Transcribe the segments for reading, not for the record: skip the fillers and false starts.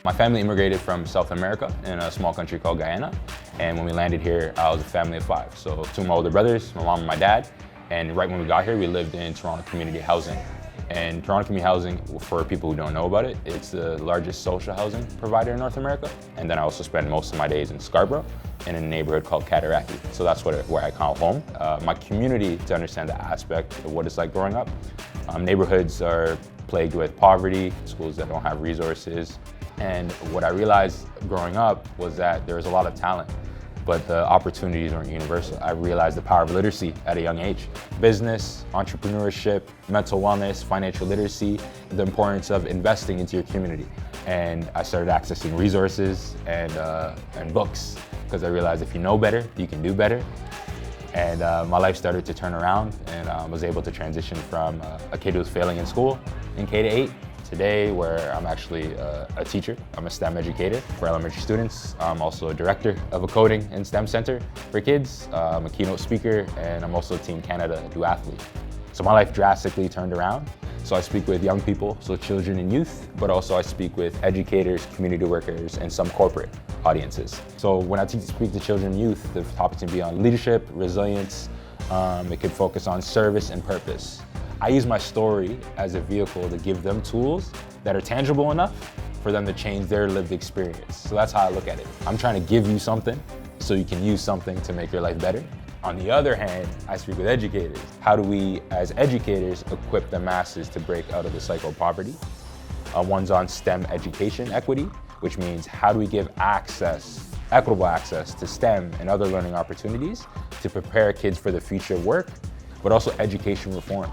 My family immigrated from South America in a small country called Guyana. And when we landed here, I was a family of 5. So 2 of my older brothers, my mom and my dad. And right when we got here, we lived in Toronto Community Housing. And Toronto Community Housing, for people who don't know about it, it's the largest social housing provider in North America. And then I also spend most of my days in Scarborough in a neighborhood called Cataraqui. So that's where I call home. My community, to understand the aspect of what it's like growing up. Neighborhoods are plagued with poverty, schools that don't have resources. And what I realized growing up was that there was a lot of talent, but the opportunities weren't universal. I realized the power of literacy at a young age. Business, entrepreneurship, mental wellness, financial literacy, the importance of investing into your community. And I started accessing resources and books, because I realized if you know better, you can do better. And my life started to turn around, and I was able to transition from a kid who was failing in school in K-8 today, where I'm actually a teacher. I'm a STEM educator for elementary students. I'm also a director of a coding and STEM center for kids. I'm a keynote speaker, and I'm also a Team Canada duathlete. So my life drastically turned around. So I speak with young people, so children and youth, but also I speak with educators, community workers, and some corporate audiences. So when I speak to children and youth, the topics can be on leadership, resilience. It could focus on service and purpose. I use my story as a vehicle to give them tools that are tangible enough for them to change their lived experience. So that's how I look at it. I'm trying to give you something so you can use something to make your life better. On the other hand, I speak with educators. How do we, as educators, equip the masses to break out of the cycle of poverty? One's on STEM education equity, which means how do we give access, equitable access to STEM and other learning opportunities to prepare kids for the future of work, but also education reform.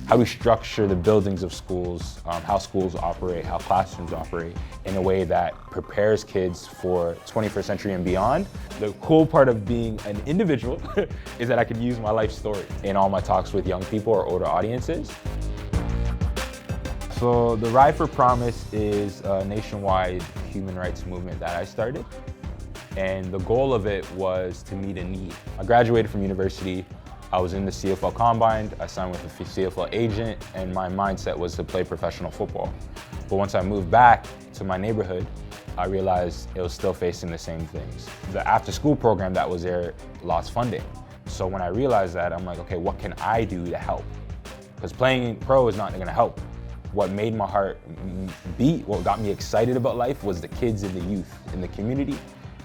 How we structure the buildings of schools, how schools operate, how classrooms operate in a way that prepares kids for 21st century and beyond. The cool part of being an individual is that I can use my life story in all my talks with young people or older audiences. So the Ride for Promise is a nationwide human rights movement that I started. And the goal of it was to meet a need. I graduated from university. I was in the CFL Combine, I signed with a CFL agent, and my mindset was to play professional football. But once I moved back to my neighborhood, I realized it was still facing the same things. The after-school program that was there lost funding. So when I realized that, I'm like, okay, what can I do to help? Because playing pro is not gonna help. What made my heart beat, what got me excited about life was the kids and the youth in the community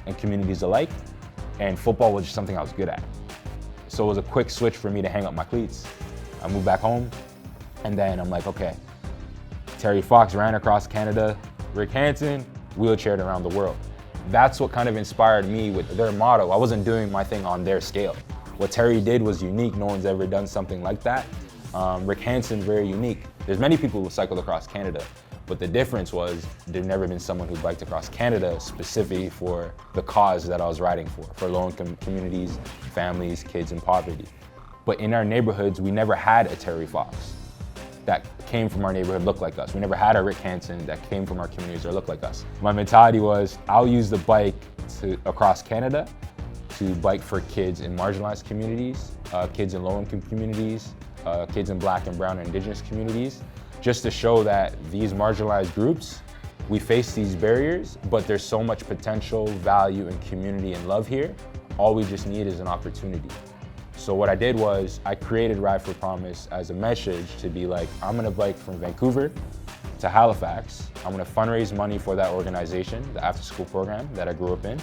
and communities alike. And football was just something I was good at. So it was a quick switch for me to hang up my cleats. I moved back home, and then I'm like, okay, Terry Fox ran across Canada, Rick Hansen wheelchaired around the world. That's what kind of inspired me with their motto. I wasn't doing my thing on their scale. What Terry did was unique. No one's ever done something like that. Rick Hansen, very unique. There's many people who cycled across Canada, but the difference was there'd never been someone who biked across Canada specifically for the cause that I was riding for low-income communities, families, kids in poverty. But in our neighborhoods, we never had a Terry Fox that came from our neighborhood look like us. We never had a Rick Hansen that came from our communities or look like us. My mentality was, I'll use the bike across Canada to bike for kids in marginalized communities, kids in low-income communities, kids in Black and Brown and Indigenous communities, just to show that these marginalized groups, we face these barriers, but there's so much potential, value, and community and love here. All we just need is an opportunity. So what I did was I created Ride for Promise as a message to be like, I'm gonna bike from Vancouver to Halifax. I'm gonna fundraise money for that organization, the after-school program that I grew up in.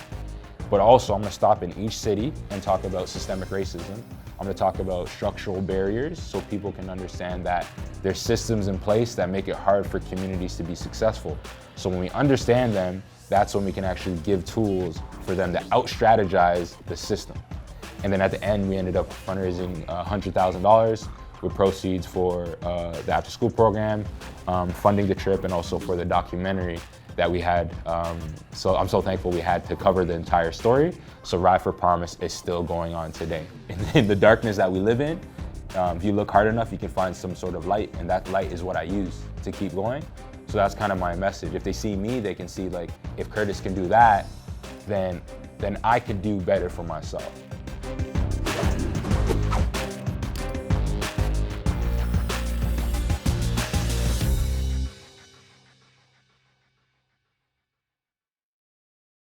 But also I'm gonna stop in each city and talk about systemic racism. I'm gonna talk about structural barriers so people can understand that there's systems in place that make it hard for communities to be successful. So when we understand them, that's when we can actually give tools for them to out-strategize the system. And then at the end, we ended up fundraising $100,000 with proceeds for the after-school program, funding the trip, and also for the documentary that we had. So I'm so thankful we had to cover the entire story. So Ride for Promise is still going on today. In the darkness that we live in, if you look hard enough, you can find some sort of light, and that light is what I use to keep going. So that's kind of my message. If they see me, they can see like, if Curtis can do that, then I could do better for myself.